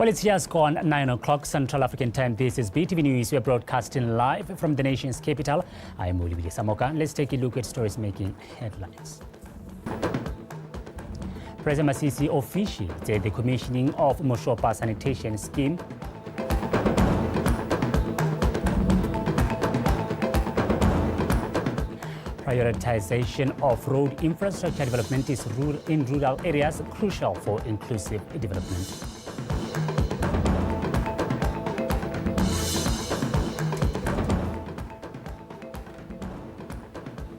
Well, it's just gone 9 o'clock Central African time. This is BTV News. We are broadcasting live from the nation's capital. I am Olivia Samoka. Let's take a look at stories making headlines. President Masisi officiated the commissioning of Moshopa sanitation scheme. Prioritization of road infrastructure development is in rural areas crucial for inclusive development.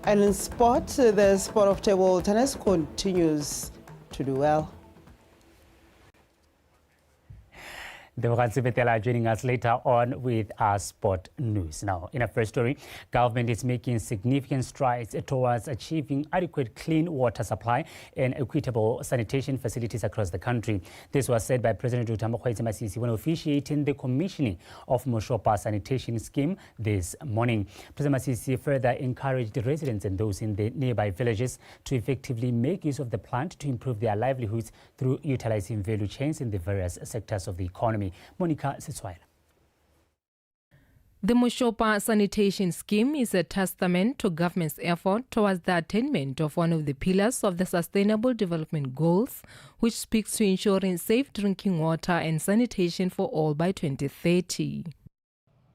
And in sport, the sport of table tennis continues to do well. Deborah Zibetela joining us later on with our sport news. Now, in our first story, government is making significant strides towards achieving adequate clean water supply and equitable sanitation facilities across the country. This was said by President Dr. Masisi when officiating the commissioning of Moshopa sanitation scheme this morning. President Masisi further encouraged the residents and those in the nearby villages to effectively make use of the plant to improve their livelihoods through utilizing value chains in the various sectors of the economy. Monica Setswaila. The Moshopa sanitation scheme is a testament to government's effort towards the attainment of one of the pillars of the Sustainable Development Goals, which speaks to ensuring safe drinking water and sanitation for all by 2030.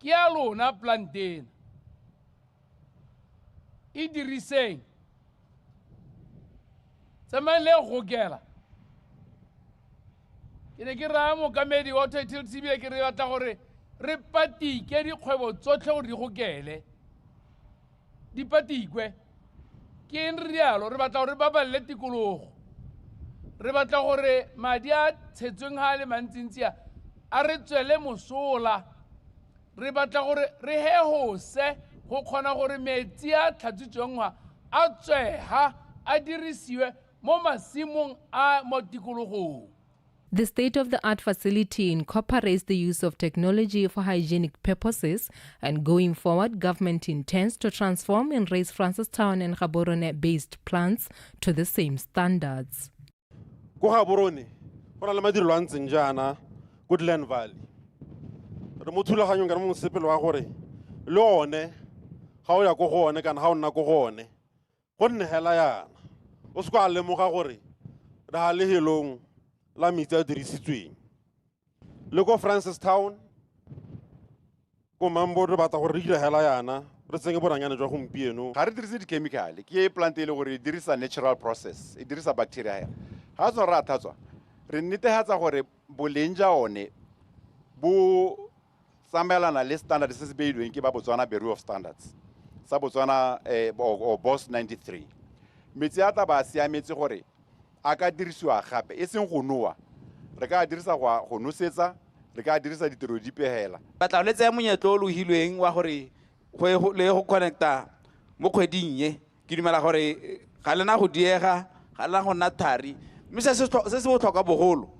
Kialo na plantain. Idiriseng. Samale hogela. Ke ne ke ra mo kamedi wa utility be ke re batla gore re patike dikgwebo tsotlhe gore di gokele di patikwe ke eng rialo re batla gore ba balle tikologo re batla gore madi a tshetsweng ha le mantsintsi a re tswele mosola re batla gore re he hose go kgona gore metsi a tlhatsitsweng a tsweha a dirisiwe mo masimong a mo tikologong. The state-of-the-art facility incorporates the use of technology for hygienic purposes, and going forward, government intends to transform and raise Francistown and Gaborone-based plants to the same standards. Ko Gaborone, go na le madirelo a ntseng jaana Goodland Valley. Re mo thulaganyong kana mo mosepelo wa gore le one ga o ya go gone kana ga o nna go gone go nne hela yana o se kwa lemoga gore re ha le helong la metsi a dirisitsweng le ko Francistown ko mambo re batla gore re ile hela yana re tsenge boranyane jwa gompieno ga re dirise di-chemical ke e plant ile gore e dirisa natural process e dirisa bacteria ga tswa re a thatswa re netefatsa gore boleng ja one bo tsamaelana le standard se se beilweng ke ba Botswana Bureau of Standards sa Botswana o BOS 93 metsi a tla ba siametse gore a ka dirisiwa gape e seng go noa re ka dirisa go nosetsa re ka dirisa ditiro di pehela batla le tsaya monyetlo olohilweng wa gore le go connecta mo kgweding ye ke dumela gore ga lena go diega ga lena go nna thari mme se se botlhokwa bogolo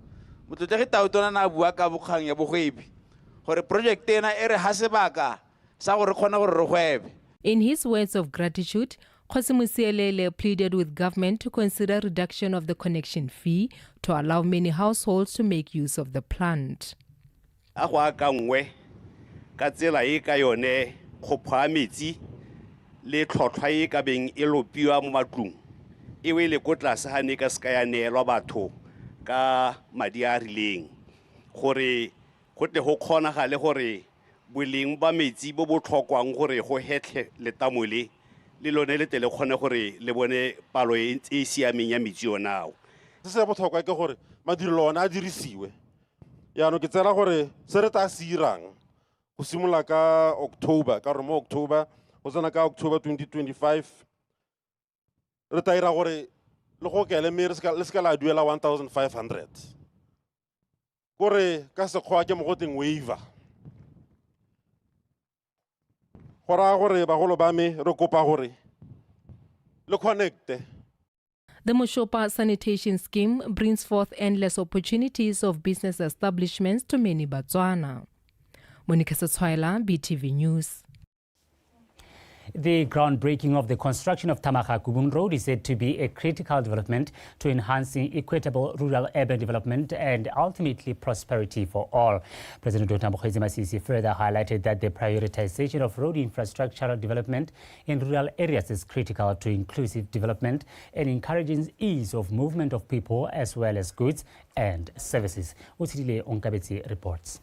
motlotlegi Tautona na bua ka bokgang ya bogwebi gore project ena e re ha sebaka sa gore kgona gore re gwebe. In his words of gratitude, Khosi Musielele pleaded with government to consider reduction of the connection fee to allow many households to make use of the plant. A go akangwe ka tsela e ka yone go pha metsi le tlhotlhwa e ka beng e lopiwa mo matlong e we le kotlase ha ne ka ska ya neelwa batho ka madi a rileng gore go tle go kgona ga le gore boleng ba metsi bo botlhokwang gore go hetlhe letamole le lone le tele kgone gore le bone palo e siameng ya metsi yonao. Se botlhokwa ke gore madirelo ona a dirisiwe yaano ke tsela gore se re ta se irang go simolola ka October ka gore mo October go tsena ka October 2025 re ta ira gore le go kele mme le se ka la duela 1,500 gore ka sekgwa ke mogoteng waiver gora gore bagolo ba me re kopa gore le connecte. The Moshopa sanitation scheme brings forth endless opportunities of business establishments to many Botswana. Monica Setswaila, BTV News. The groundbreaking of the construction of Tamaga-Kubung Road is said to be a critical development to enhancing equitable rural-urban development and ultimately prosperity for all. President Dr. Mokgweetsi Masisi further highlighted that the prioritization of road infrastructural development in rural areas is critical to inclusive development and encouraging ease of movement of people as well as goods and services. Utsidile Onkabetsi reports.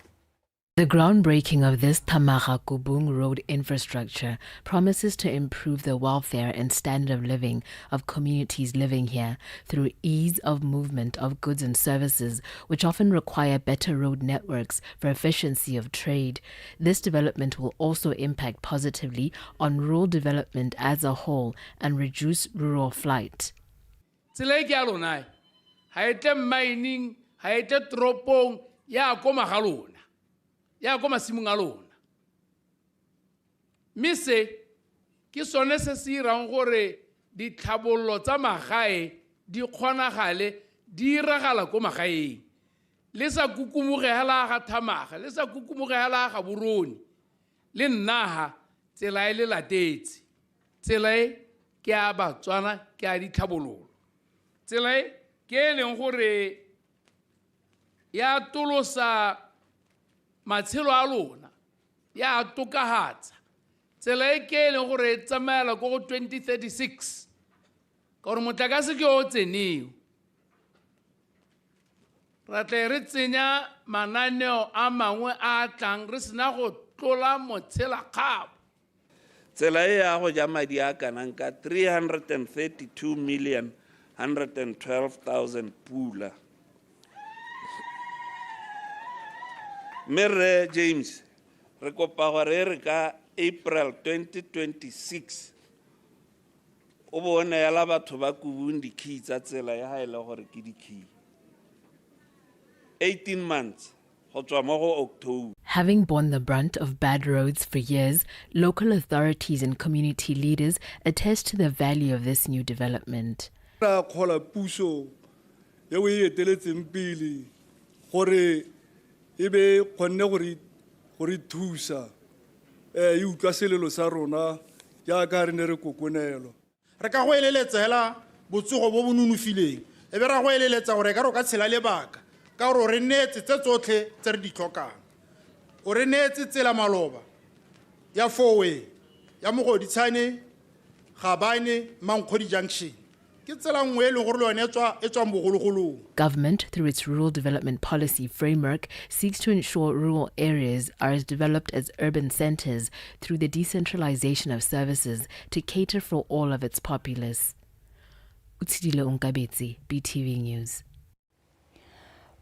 The groundbreaking of this Tamaga-Kubung road infrastructure promises to improve the welfare and standard of living of communities living here through ease of movement of goods and services, which often require better road networks for efficiency of trade. This development will also impact positively on rural development as a whole and reduce rural flight. Mining, tropong, ya koma halona. Ya go masimong a lona mme se ke sone se se irang gore ditlhabololo tsa magae di kgonagale di iragala ko magaeng le sa kukumogela ga Thamaga le sa kukumogela ga Boroni le nnaga tsela e le latetse tsela e ke a BOTSWANA ke a ditlhabololo tsela e ke e leng gore ya tolosa matshelo a lona ya tokahatsa tsela e ke le gore tsamaela go 2036 ka gore motlakase ke o tseneo ra tle re tsenya mananeo a mangwe a tlang re sena go tlola motshela kgabo tsela e ya go ja madi a kanang ka 332,112,000 pula. Mere James, re kopa gore re ka April 2026 o bone ya la batho ba Kubung di-key tsa tsela ya ha ile gore ke di-key 18 months go tswa mo go October. Having borne the brunt of bad roads for years, local authorities and community leaders attest to the value of this new development. Ra khola puso ye we eteletseng pele gore ebe kgonne gore thusa e utlwa selelo sa rona ya ka re ne re kokonelo re ka go eleletsela botsogo bo bonunufileng e be ra go eleletsa gore ka ro ka tshela lebaka ka gore re netse tse tsotlhe tse re di tlhokang o re netse tsela maloba ya fourway ya Mogoditshane Gabane Mankgodi junction. Government, through its rural development policy framework, seeks to ensure rural areas are as developed as urban centers through the decentralization of services to cater for all of its populace. Utsidile Onkabetsi, BTV News.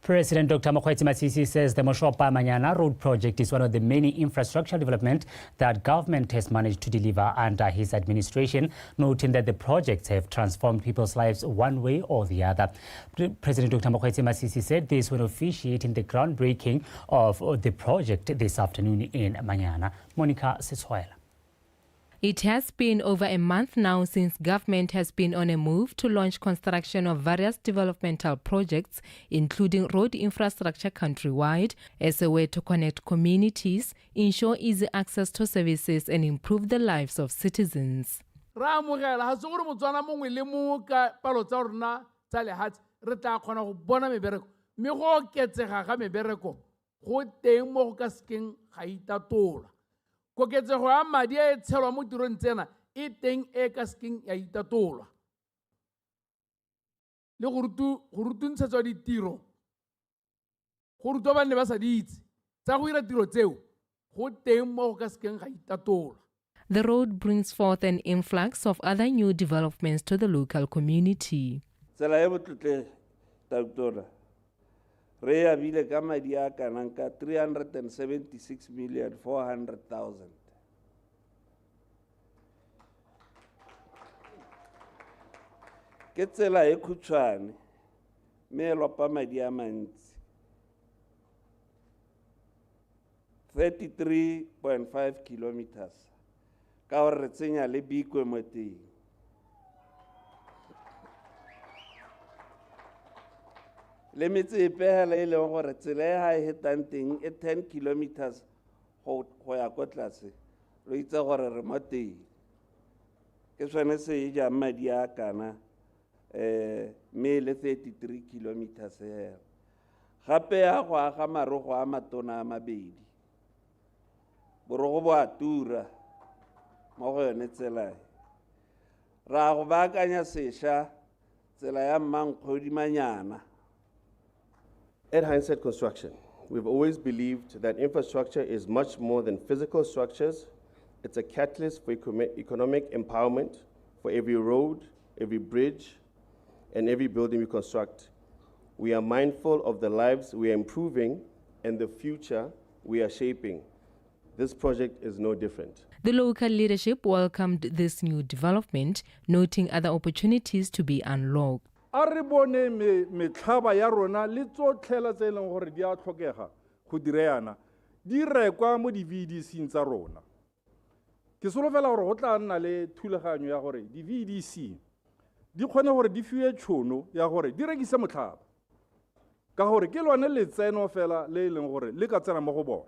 President Dr. Mokgweetsi Masisi says the Moshopa-Manyana road project is one of the many infrastructure development that government has managed to deliver under his administration, noting that the projects have transformed people's lives one way or the other. President Dr. Mokgweetsi Masisi said this when officiating the groundbreaking of the project this afternoon in Manyana. Monica Seswela. It has been over a month now since government has been on a move to launch construction of various developmental projects, including road infrastructure countrywide, as a way to connect communities, ensure easy access to services, and improve the lives of citizens. koketsego ya madi a e tshelwa mo tirong tsena e teng e ka sekeng ya itatolwa le go rutuntshetswa ditiro go rutwa ba ne ba sa di itse tsa go ira tiro tseo go teng mo go ka sekeng ga itatolwa. The road brings forth an influx of other new developments to the local community. Tsela e botlotle Doctor re abile ka madi a kanang ka 376,400,000. Ke tsela e khutshwane me e lopa madi a mantsi 33.5 kilometers ka gore re tsenya le bikwe mo teng. Le metse e pehela e leng gore tsela e ha e hetang teng e 10 kilometers go ya ko tlase re itse gore re mo teng. ke sone se ja madi a kana mele 33 kilometers here gape ya go aga marogo a matona a mabedi borogo bo a tura mo go yone tsela ra go baakanya sesha tsela ya Mangkgodimanyana. At Hindsight Construction, we've always believed that infrastructure is much more than physical structures. It's a catalyst for economic empowerment. For every road, every bridge, and every building we construct, we are mindful of the lives we are improving and the future we are shaping. This project is no different. The local leadership welcomed this new development, noting other opportunities to be unlocked. A re bone metlhaba ya rona le tsotlhela tse leng gore di a tlhokega go direana di rekwa mo di-VDC tsa rona. Ke solofela gore go tla nna le thulaganyo ya gore di-VDC di kgone gore di fiwe tšhono ya gore di rekise motlhaba ka gore ke lone letseno fela le leng gore le ka tsena mo go bona.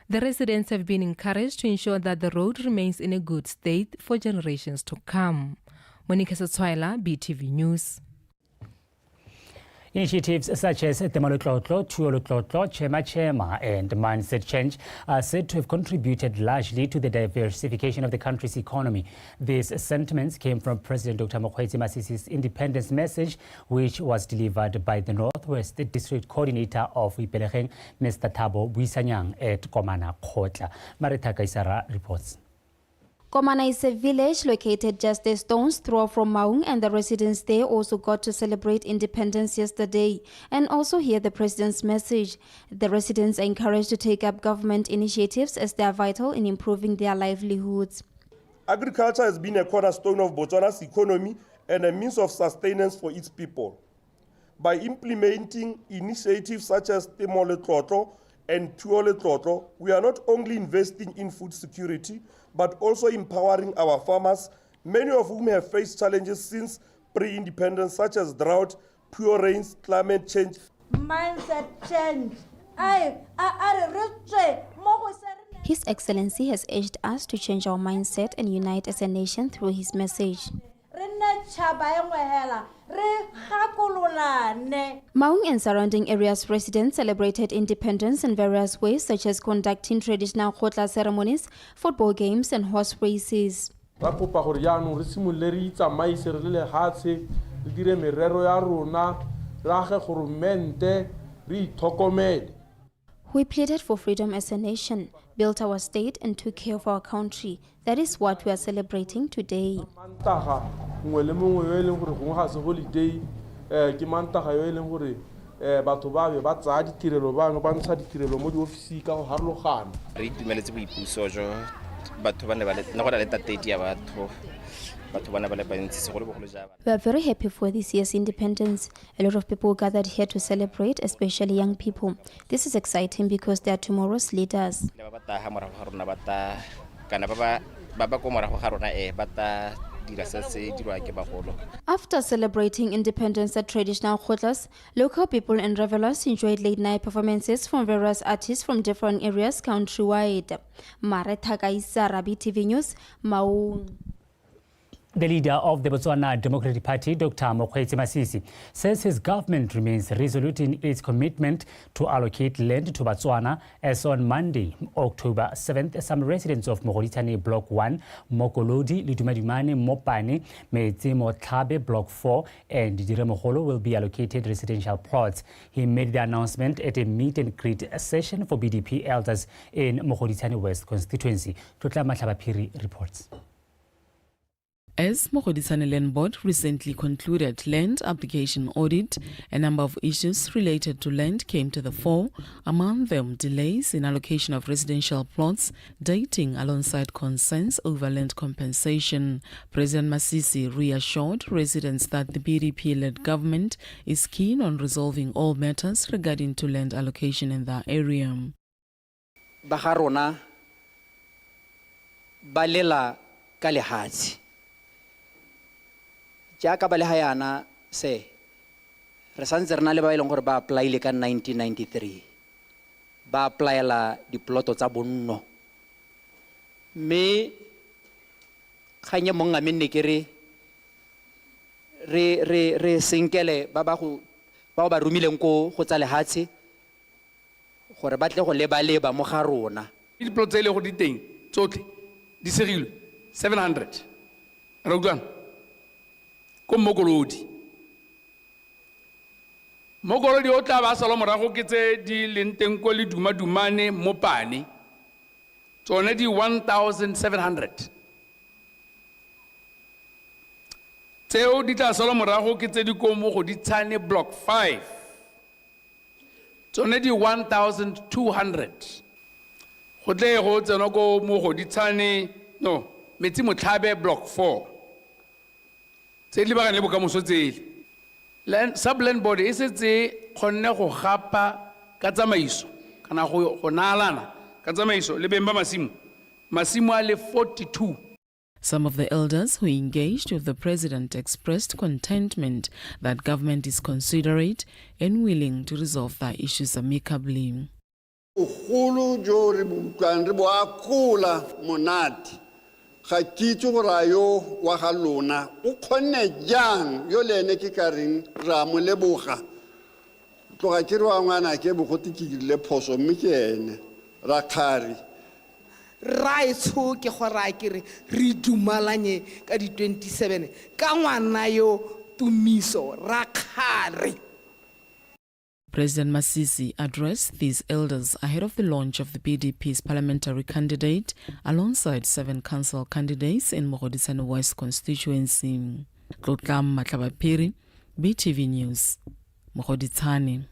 The residents have been encouraged to ensure that the road remains in a good state for generations to come. Monica Satswaila, BTV News. Initiatives such as Temalotlotlo, Tuolotlotlo, Chema Chema and Mindset Change are said to have contributed largely to the diversification of the country's economy. These sentiments came from President Dr. Mokgweetsi Masisi's independence message, which was delivered by the Northwest District Coordinator of Ipelecheng, Mr. Thabo Buisanyang at Komana Kgotla. Marita Kaisara reports. Komana is a village located just a stone's throw from Maung, and the residents there also got to celebrate independence yesterday and also hear the president's message. The residents are encouraged to take up government initiatives as they are vital in improving their livelihoods. Agriculture has been a cornerstone of Botswana's economy and a means of sustenance for its people. By implementing initiatives such as Temalotlotlo and Tuolotlotlo, we are not only investing in food security, but also empowering our farmers, many of whom have faced challenges since pre-independence, such as drought, poor rains, climate change. Mindset change. His Excellency has urged us to change our mindset and unite as a nation through his message. Maung and surrounding areas residents celebrated independence in various ways, such as conducting traditional khotla ceremonies, football games and horse races. We pleaded for freedom as a nation, built our state and took care of our country. That is what we are celebrating today. We are very happy for this year's independence. A lot of people gathered here to celebrate, especially young people. This is exciting because they are tomorrow's leaders. After celebrating independence at traditional khotlas, local people and revelers enjoyed late-night performances from various artists from different areas countrywide. Marita Kaisara, BTV News, Maung. The leader of the Botswana Democratic Party, Dr. Mokgweetsi Masisi, says his government remains resolute in its commitment to allocate land to Botswana. As on Monday, October 7th, some residents of Mogoditane Block 1, Mokolodi, Lidumadimane, Mopane, Metsi Motlabe Block 4, and Diremogolo will be allocated residential plots. He made the announcement at a meet and greet session for BDP elders in Mogoditane West constituency. Tutla Matlabapiri reports. As Mogoditane Land Board recently concluded land application audit, a number of issues related to land came to the fore, among them delays in allocation of residential plots, dating alongside concerns over land compensation. President Masisi reassured residents that the BDP-led government is keen on resolving all matters regarding to land allocation in that area. Baharona balela kalehati. Jaka balehayana se re santse rena le ba ileng gore ba apply ka 1993 ba applyela diploto tsa bonno me khanya monga menne kere re senkele ba ba rumileng ko go tsa lehatshe gore ba tle go leba mo ga rona diplo tse ile go di teng tsotlhe di segilwe 700 ra utlwana ko mokolodi o tla ba sala morago ke tse di leng teng ko le dumadumane mo pane tsone di 1700 tseo di tla sala morago ke tse di ko mo go di tshane block 5 tsone di 1200 go tle go tsena ko mo go di tshane no metsi motlhabe block 4 tse di bagane le bokamoso tsele subland body e setse kgonne go gapa ka tsamaiso kana go naalana ka tsamaiso le beng ba masimo a le 42. Some of the elders who engaged with the president expressed contentment that government is considerate and willing to resolve their issues amicably. Ugolo jo re butlwang re bo akula monate ga kitso go rayo wa ga lona o khonne jang yo lene ke ka reng ra mo leboga tloga ke re wa ngwana ke bogoti ke ile phoso mme ke ene ra khari raitso ke go ra ke re dumalanye ka di 27 ka ngwana yo tumiso ra khari. President Masisi addressed these elders ahead of the launch of the BDP's parliamentary candidate alongside 7 council candidates in Mogodisane West constituency. Tlotlam Matlabapiri, BTV News, Mogodisane.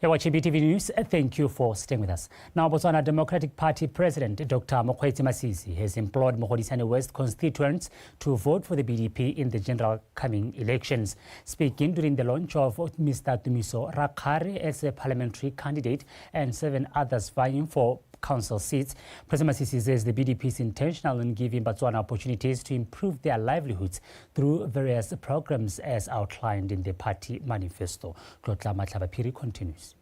You're watching BTV News. Thank you for staying with us. Now, Botswana Democratic Party President Dr. Mokgweetsi Masisi has implored Mogodisane West constituents to vote for the BDP in the general coming elections. Speaking during the launch of Mr. Tumiso Rakhare as a parliamentary candidate and 7 others vying for council seats, President Masisi says the BDP is intentional in giving Botswana opportunities to improve their livelihoods through various programs as outlined in the party manifesto. Tlotla Matlabapiri continues.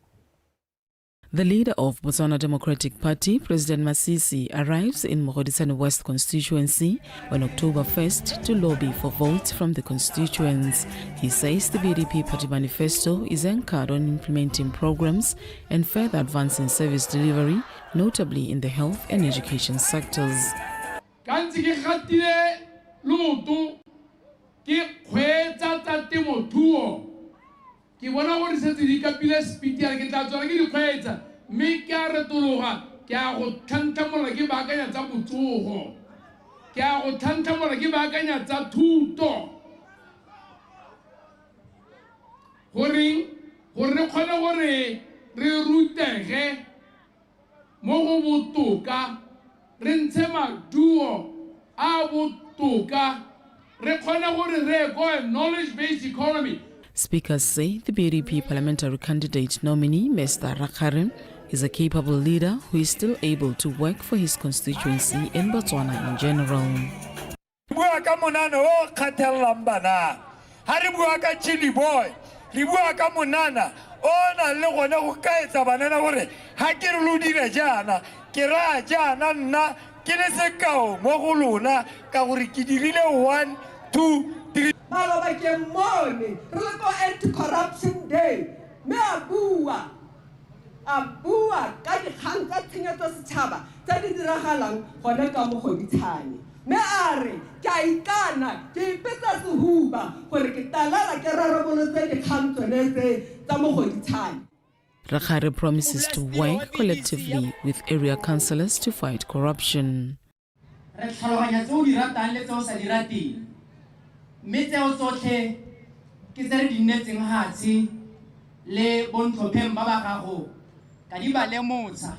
The leader of Botswana Democratic Party, President Masisi, arrives in Mogodisane West constituency on October 1st to lobby for votes from the constituents. He says the BDP party manifesto is anchored on implementing programs and further advancing service delivery, notably in the health and education sectors. Ke bona gore se di kapile speaker ke tla tswa ke di kgwetsa mme ke a retologa ke a go tlhantlhamola ke baakanya tsa botsogo ke a go tlhantlhamola ke baakanya tsa thuto gore re kgone gore re rutege mo go botoka re ntshe maduo a botoka re kgone gore re go a knowledge based economy. Speakers say the BDP parliamentary candidate nominee, Mr. Rakhare, is a capable leader who is still able to work for his constituency and Botswana in general. Maloba ke mone re le ko anti-corruption day me a bua ka dikgang tsa tshenyetso setšhaba tse di diragalang gone ka Mogoditshane me a re ke a ikana ke ipetsa sehuba gore ke talala ke rarabolotse dikgang tsone tse tsa Mogoditshane. Rakhare promises to work collectively with area councillors to fight corruption. Re tlhaloganya tseo di ratang le tseo sa di rateng mme tseo tsotlhe ke tse re di nnetseng hatshe le bontlhopheng ba ba gago ka di ba lemotsa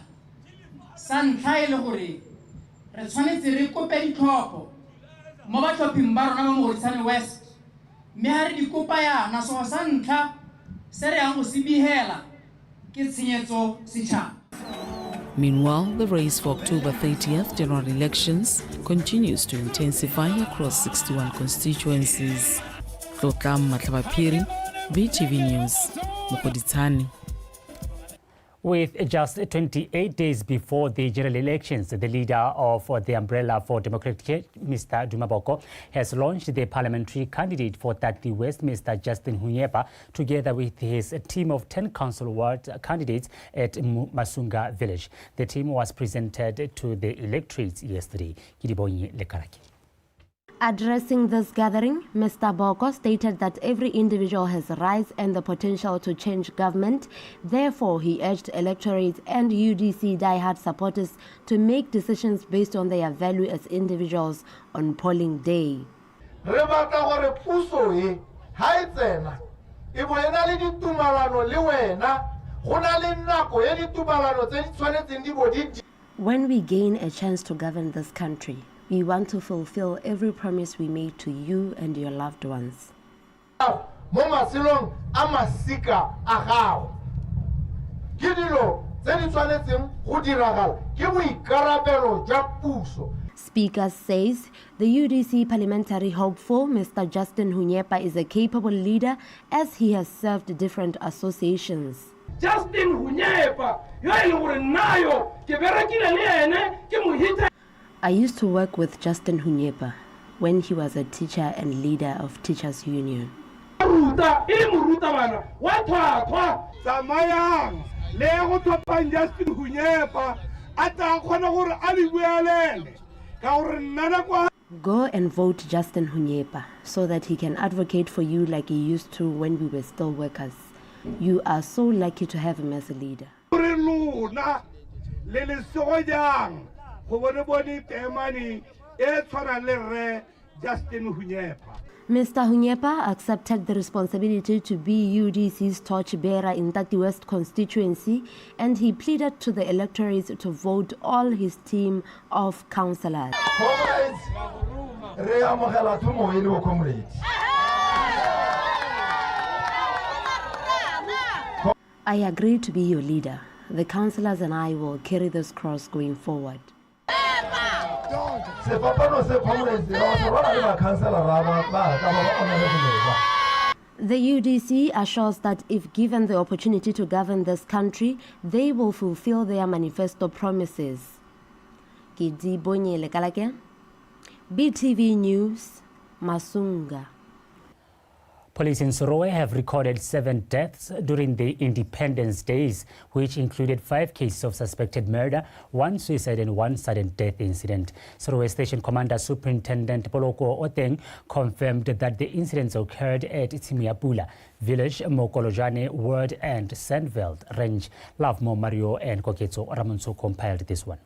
sa ntlha e le gore re tshwanetse re kope ditlhopho mo batlhophing ba rona ba Mogodisane West mme ha re di kopa yana so sa ntlha se re yang go se bihela ke tshenyetso setšhaba. Meanwhile, the race for October 30th general elections continues to intensify across 61 constituencies. Tlotlam Matlabapiri, BTV News, Mogoditshane. With just 28 days before the general elections, the leader of the Umbrella for Democratic, Mr. Duma Boko, has launched the parliamentary candidate for 30 West, Mr. Justin Hunyepa, together with his team of 10 council ward candidates at Masunga village. The team was presented to the electorates yesterday. Kidibonyi Lekaraki. Addressing this gathering, Mr. Boko stated that every individual has rights and the potential to change government. Therefore, he urged electorates and UDC diehard supporters to make decisions based on their value as individuals on polling day. When we gain a chance to govern this country, we want to fulfill every promise we made to you and your loved ones. Speaker says the UDC parliamentary hopeful Mr. Justin Hunyepa is a capable leader as he has served different associations. Justin Hunyepa, I used to work with Justin Hunyepa when he was a teacher and leader of Teachers Union. Go and vote Justin Hunyepa so that he can advocate for you like he used to when we were still workers. You are so lucky to have him as a leader. Mr. Hunyepa accepted the responsibility to be UDC's torchbearer in 30 West constituency, and he pleaded to the electorates to vote all his team of councillors. I agree to be your leader. The councillors and I will carry this cross going forward. The UDC assures that if given the opportunity to govern this country, they will fulfill their manifesto promises. BTV News, Masunga. Police in Sorowe have recorded 7 deaths during the Independence Days, which included 5 cases of suspected murder, 1 suicide and 1 sudden death incident. Sorowe Station Commander Superintendent Poloko Oteng confirmed that the incidents occurred at Tsimiapula Village, Mokolojane Ward and Sandveld Range. Lovemo Mario and Koketso Ramonso compiled this one.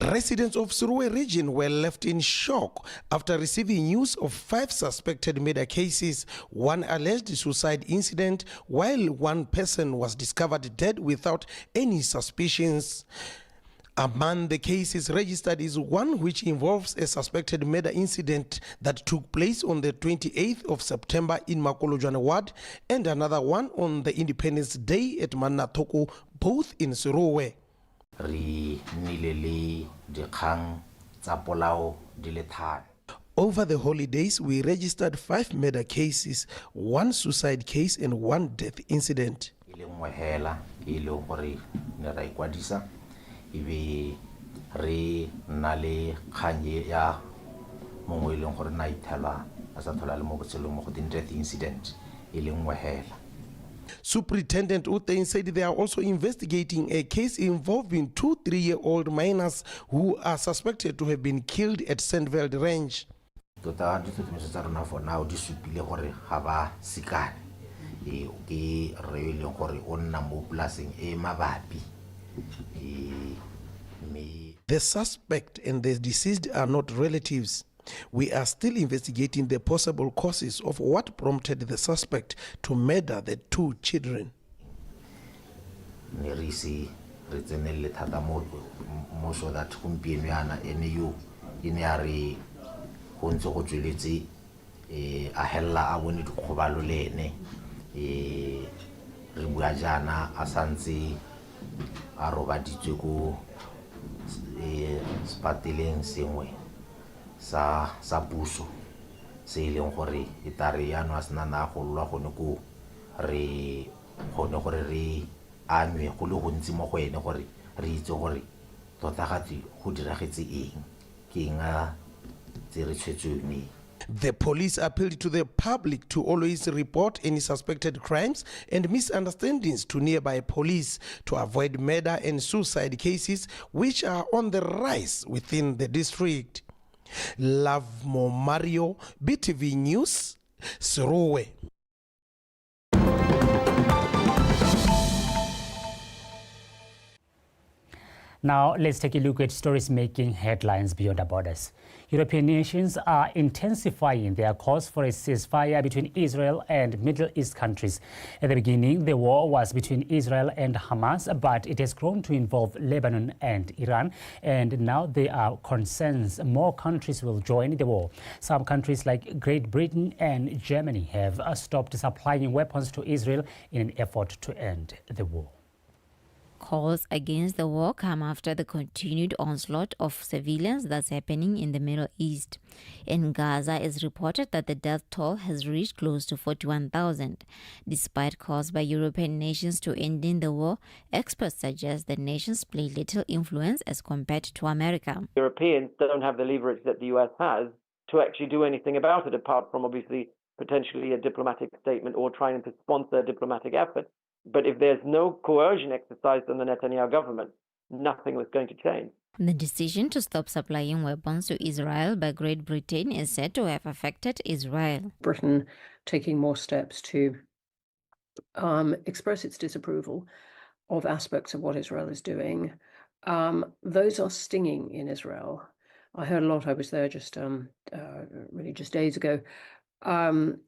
Residents of Sorowe region were left in shock after receiving news of 5 suspected murder cases, 1 alleged suicide incident, while 1 person was discovered dead without any suspicions. Among the cases registered is 1 which involves a suspected murder incident that took place on the 28th of September in Makolojane Ward, and another 1 on the Independence Day at Manatoko, both in Sorowe. Over the holidays, we registered 5 murder cases, 1 suicide case and 1 death incident. Superintendent Utain said they are also investigating a case involving 2 3-year-old minors who are suspected to have been killed at Sandveld Range. The suspect and the deceased are not relatives. We are still investigating the possible causes of what prompted the suspect to murder the 2 children. sa puso se ileng gore itare ya no asna na go lwa go ne ko re a nwe go le gontsi mo go ene gore re itse gore tota gatse go diragetse eng ke eng a tse re tshwetsweng. The police appealed to the public to always report any suspected crimes and misunderstandings to nearby police to avoid murder and suicide cases which are on the rise within the district. Love Mo Mario, BTV News, Sirowe. Now, let's take a look at stories making headlines beyond our borders. European nations are intensifying their calls for a ceasefire between Israel and Middle East countries. At the beginning, the war was between Israel and Hamas, but it has grown to involve Lebanon and Iran. And now there are concerns more countries will join the war. Some countries like Great Britain and Germany have stopped supplying weapons to Israel in an effort to end the war. Calls against the war come after the continued onslaught of civilians that's happening in the Middle East. In Gaza, it's reported that the death toll has reached close to 41,000. Despite calls by European nations to ending the war, experts suggest the nations play little influence as compared to America. Europeans don't have the leverage that the US has to actually do anything about it, apart from obviously potentially a diplomatic statement or trying to sponsor a diplomatic effort. But if there's no coercion exercised on the Netanyahu government, nothing was going to change. The decision to stop supplying weapons to Israel by Great Britain is said to have affected Israel. Britain taking more steps to express its disapproval of aspects of what Israel is doing. Those are stinging in Israel. I heard a lot, I was there just really just days ago, people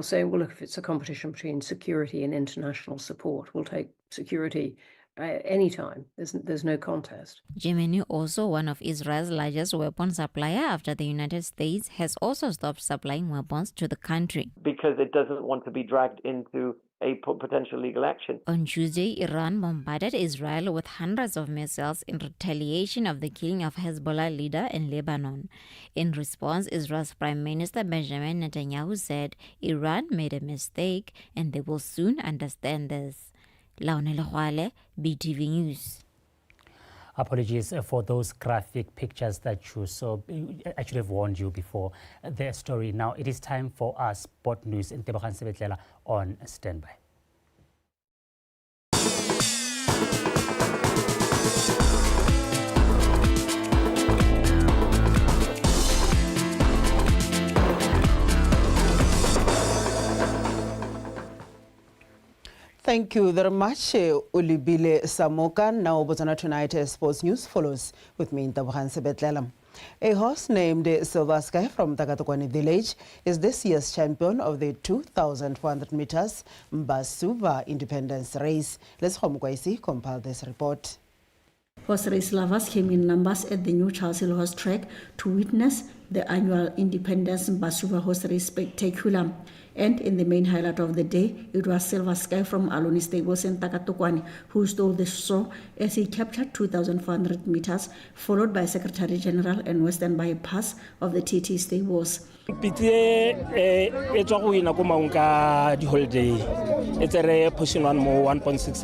saying, well, look, if it's a competition between security and international support, we'll take security anytime. There's no contest. Germany, also one of Israel's largest weapon supplier after the United States, has also stopped supplying weapons to the country. Because it doesn't want to be dragged into a potential legal action. On Tuesday, Iran bombarded Israel with hundreds of missiles in retaliation of the killing of Hezbollah leader in Lebanon. In response, Israel's Prime Minister Benjamin Netanyahu said Iran made a mistake and they will soon understand this. Laonele Hwale, BTV News. Apologies for those graphic pictures that you saw. I should have warned you before the story. Now it is time for our sport news. In Tebogang Sebetlela on standby. Thank you very much, Ulibile Samoka. Now, Botswana Tonight Sports News follows with me in Tebogang Sebetlela. A horse named Silver Sky from Takatokwani village is this year's champion of the 2,400 meters Mbasuva Independence Race. Let's compile this report. Horse race lovers came in numbers at the new Charles Hill Horse Track to witness the annual Independence Mbasuva Horse Race Spectacular. And in the main highlight of the day, it was Silver Sky from Aloni Stables in Takatokwani who stole the show as he captured 2,400 meters, followed by Secretary General and Western bypass of the TT Stables. It's a position 1.6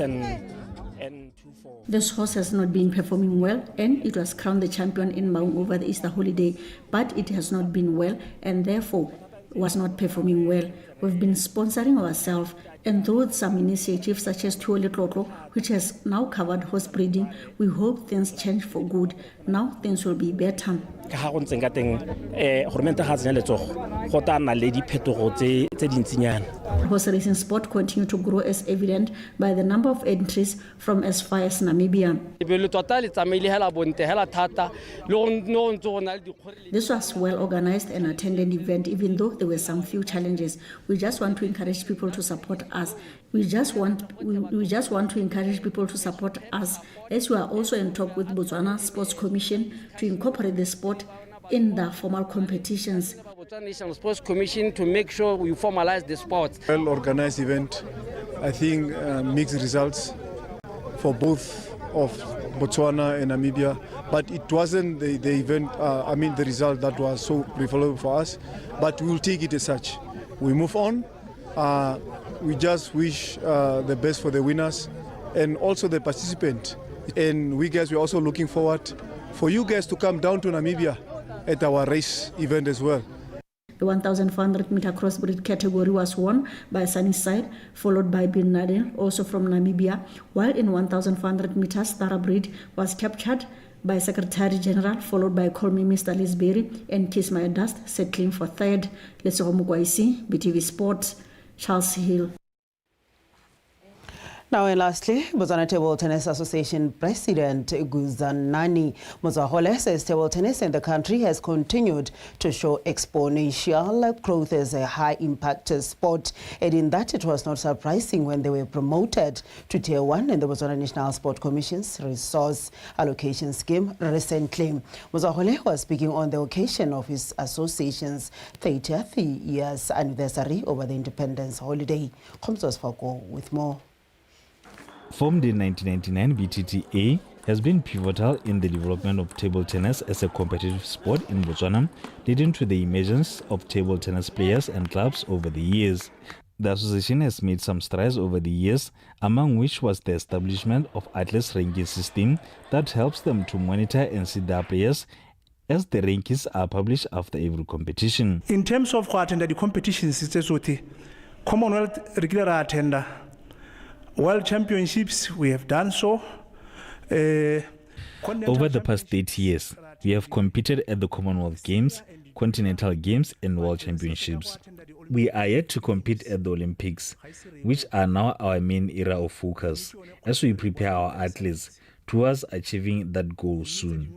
and 2.4. This horse has not been performing well, and it was crowned the champion in Maung over the Easter holiday, but it has not been well and therefore was not performing well. We've been sponsoring ourselves, and through some initiatives such as Tuole Tlotlo, which has now covered horse breeding, we hope things change for good. Now things will be better. Horse racing sport continue to grow as evident by the number of entries from as far as Namibia. This was well organized and attended event, even though there were some few challenges. We just want to encourage people to support us. We just want to encourage people to support us, as we are also in talk with Botswana Sports Commission to incorporate the sport in the formal competitions. National Sports Commission to make sure we formalize the sport. Well-organized event, I think mixed results for both of Botswana and Namibia, but it wasn't the event, the result that was so favorable for us, but we will take it as such. We move on. we just wish the best for the winners and also the participant. And we guys, we're also looking forward for you guys to come down to Namibia at our race event as well. The 1,400 meter crossbreed category was won by Sunnyside, followed by Bin Laden, also from Namibia, while in 1,400 meters thoroughbreed was captured by Secretary General, followed by Colmy Mr. Lisberry and Kismaya Dust, settling for third. Let's go Mugwaisi, BTV Sports, Charles Hill. Now and lastly, Botswana Table Tennis Association President Guzanani Mozahole says table tennis in the country has continued to show exponential growth as a high-impact sport, adding that it was not surprising when they were promoted to Tier 1 in the Botswana National Sport Commission's resource allocation scheme recently. Mozahole was speaking on the occasion of his association's 30th years anniversary over the independence holiday. Komzos Fako with more. Formed in 1999, BTTA has been pivotal in the development of table tennis as a competitive sport in Botswana, leading to the emergence of table tennis players and clubs over the years. The association has made some strides over the years, among which was the establishment of Atlas ranking system that helps them to monitor and see their players as the rankings are published after every competition. In terms of who attended the competitions, it's Commonwealth regular attender. World Championships, we have done so. Over the past 30 years, we have competed at the Commonwealth Games, Continental Games and World Championships. We are yet to compete at the Olympics, which are now our main area of focus as we prepare our athletes towards achieving that goal soon.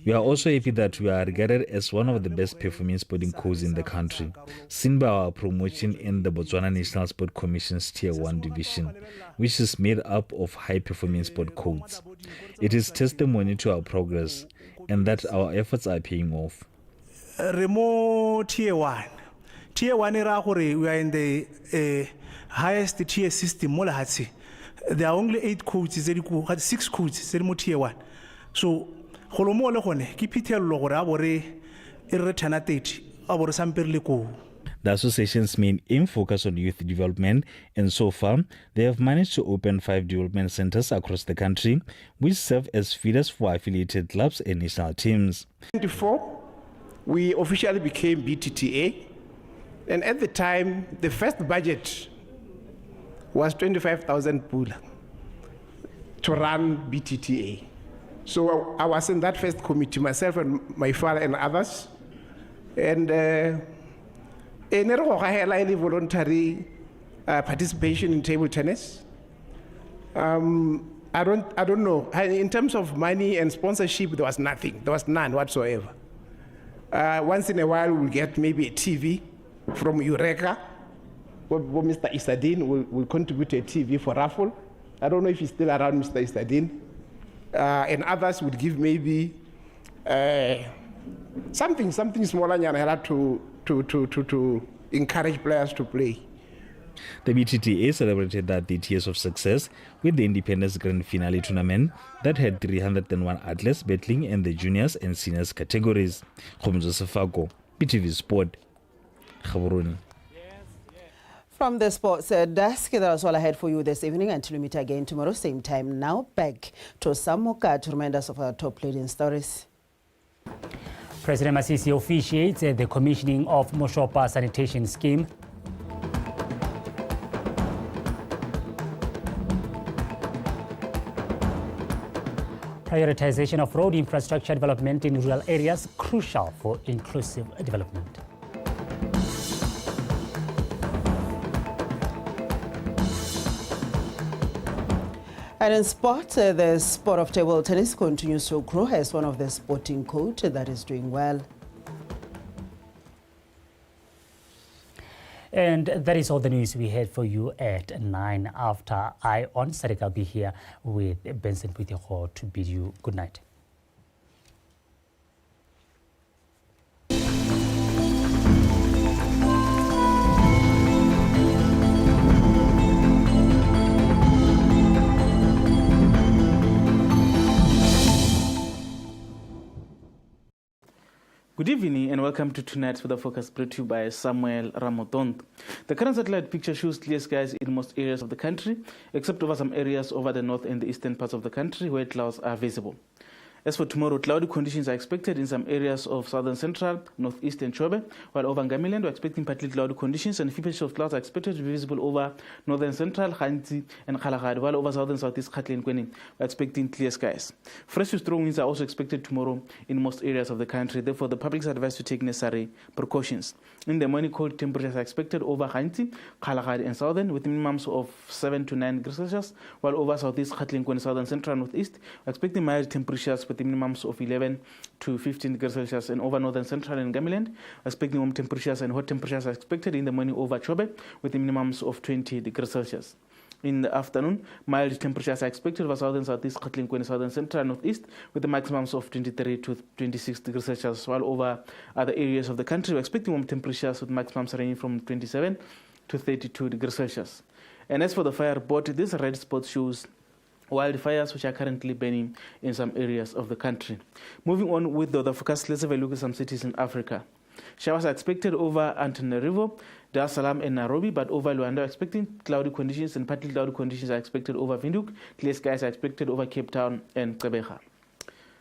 We are also happy that we are regarded as one of the best performing sporting codes in the country, seen by our promotion in the Botswana National Sport Commission's Tier 1 division, which is made up of high-performing sport codes. It is testimony to our progress and that our efforts are paying off. Remote Tier 1. Tier 1 we are in the highest tier system. There are only 8 codes, 6 codes, Tier 1. So, the association's main aim focuses on youth development, and so far, they have managed to open 5 development centers across the country, which serve as feeders for affiliated clubs and national teams. In 2024, we officially became BTTA, and at the time, the first budget was 25,000 pula to run BTTA. So I was in that first committee, myself and my father and others. And voluntary participation in table tennis. I don't know. In terms of money and sponsorship, there was nothing. There was none whatsoever. Once in a while, we'll get maybe a TV from Eureka. Mr. Isadin will contribute a TV for raffle. I don't know if he's still around, Mr. Isadin. And others would give maybe something smaller to encourage players to play. The BTTA celebrated their 30 years of success with the Independence Grand Finale tournament that had 301 athletes battling in the juniors and seniors categories. Joseph Fago, BTV Sport, Gaborone. From the sports desk, that's all I had for you this evening. Until we meet again tomorrow, same time. Now back to Samoka to remind us of our top leading stories. President Masisi officiates at the commissioning of Moshopa sanitation scheme. Prioritization of road infrastructure development in rural areas crucial for inclusive development. And in sport, the sport of table tennis continues to grow as one of the sporting codes that is doing well. And that is all the news we had for you at 9 after I on Sadiq. I'll be here with Benson Pwitiho to bid you good night. Good evening and welcome to tonight's Weather Focus brought to you by Samuel Ramotont. The current satellite picture shows clear skies in most areas of the country, except over some areas over the north and the eastern parts of the country where clouds are visible. As for tomorrow, cloudy conditions are expected in some areas of southern central, northeast and Chobe, while over Ngamiland we're expecting partly cloudy conditions and a few patches of clouds are expected to be visible over northern central, Khanti and Kgalagadi, while over southern southeast Khatli and Kwening we're expecting clear skies. Fresh to strong winds are also expected tomorrow in most areas of the country, therefore the public is advised to take necessary precautions. In the morning, cold temperatures are expected over Khanti, Kgalagadi and southern with minimums of 7 to 9 degrees Celsius, while over southeast Khatli and Kwening, southern central and northeast we're expecting mild temperatures with the minimums of 11 to 15 degrees Celsius, and over northern central and Ngamiland, expecting warm temperatures and hot temperatures are expected in the morning over Chobe with the minimums of 20 degrees Celsius. In the afternoon, mild temperatures are expected over southern southeast, Khatli and southern central and northeast with the maximums of 23 to 26 degrees Celsius, while over other areas of the country, we're expecting warm temperatures with maximums ranging from 27 to 32 degrees Celsius. And as for the fire report, this red spot shows wildfires which are currently burning in some areas of the country. Moving on with the forecast, let's have a look at some cities in Africa. Showers are expected over Antananarivo, Dar es Salaam and Nairobi, but over Luanda expecting cloudy conditions and partly cloudy conditions are expected over Windhoek. Clear skies are expected over Cape Town and Gqeberha.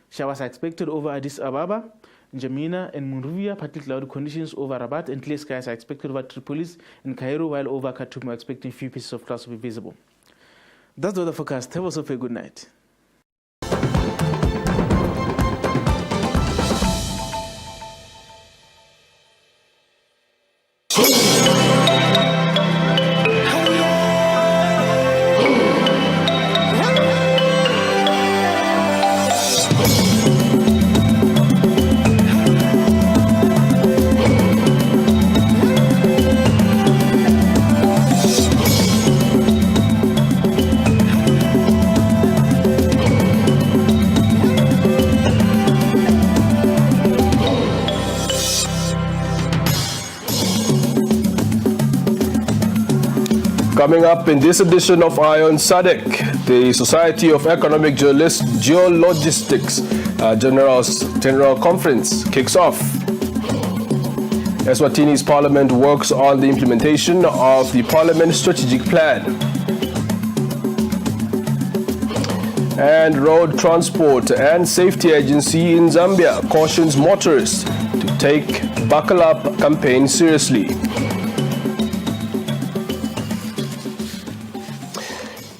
Showers are expected over Addis Ababa, N'Djamena and Monrovia, partly cloudy conditions over Rabat, and clear skies are expected over Tripolis and Cairo, while over Khartoum we're expecting few pieces of clouds to be visible. That's the weather forecast. Have yourself a good night. Coming up in this edition of Eye on SADC, the Society of Economic Geologistics General Conference kicks off. Eswatini's parliament works on the implementation of the parliament strategic plan. And Road Transport and Safety Agency in Zambia cautions motorists to take Buckle Up campaign seriously.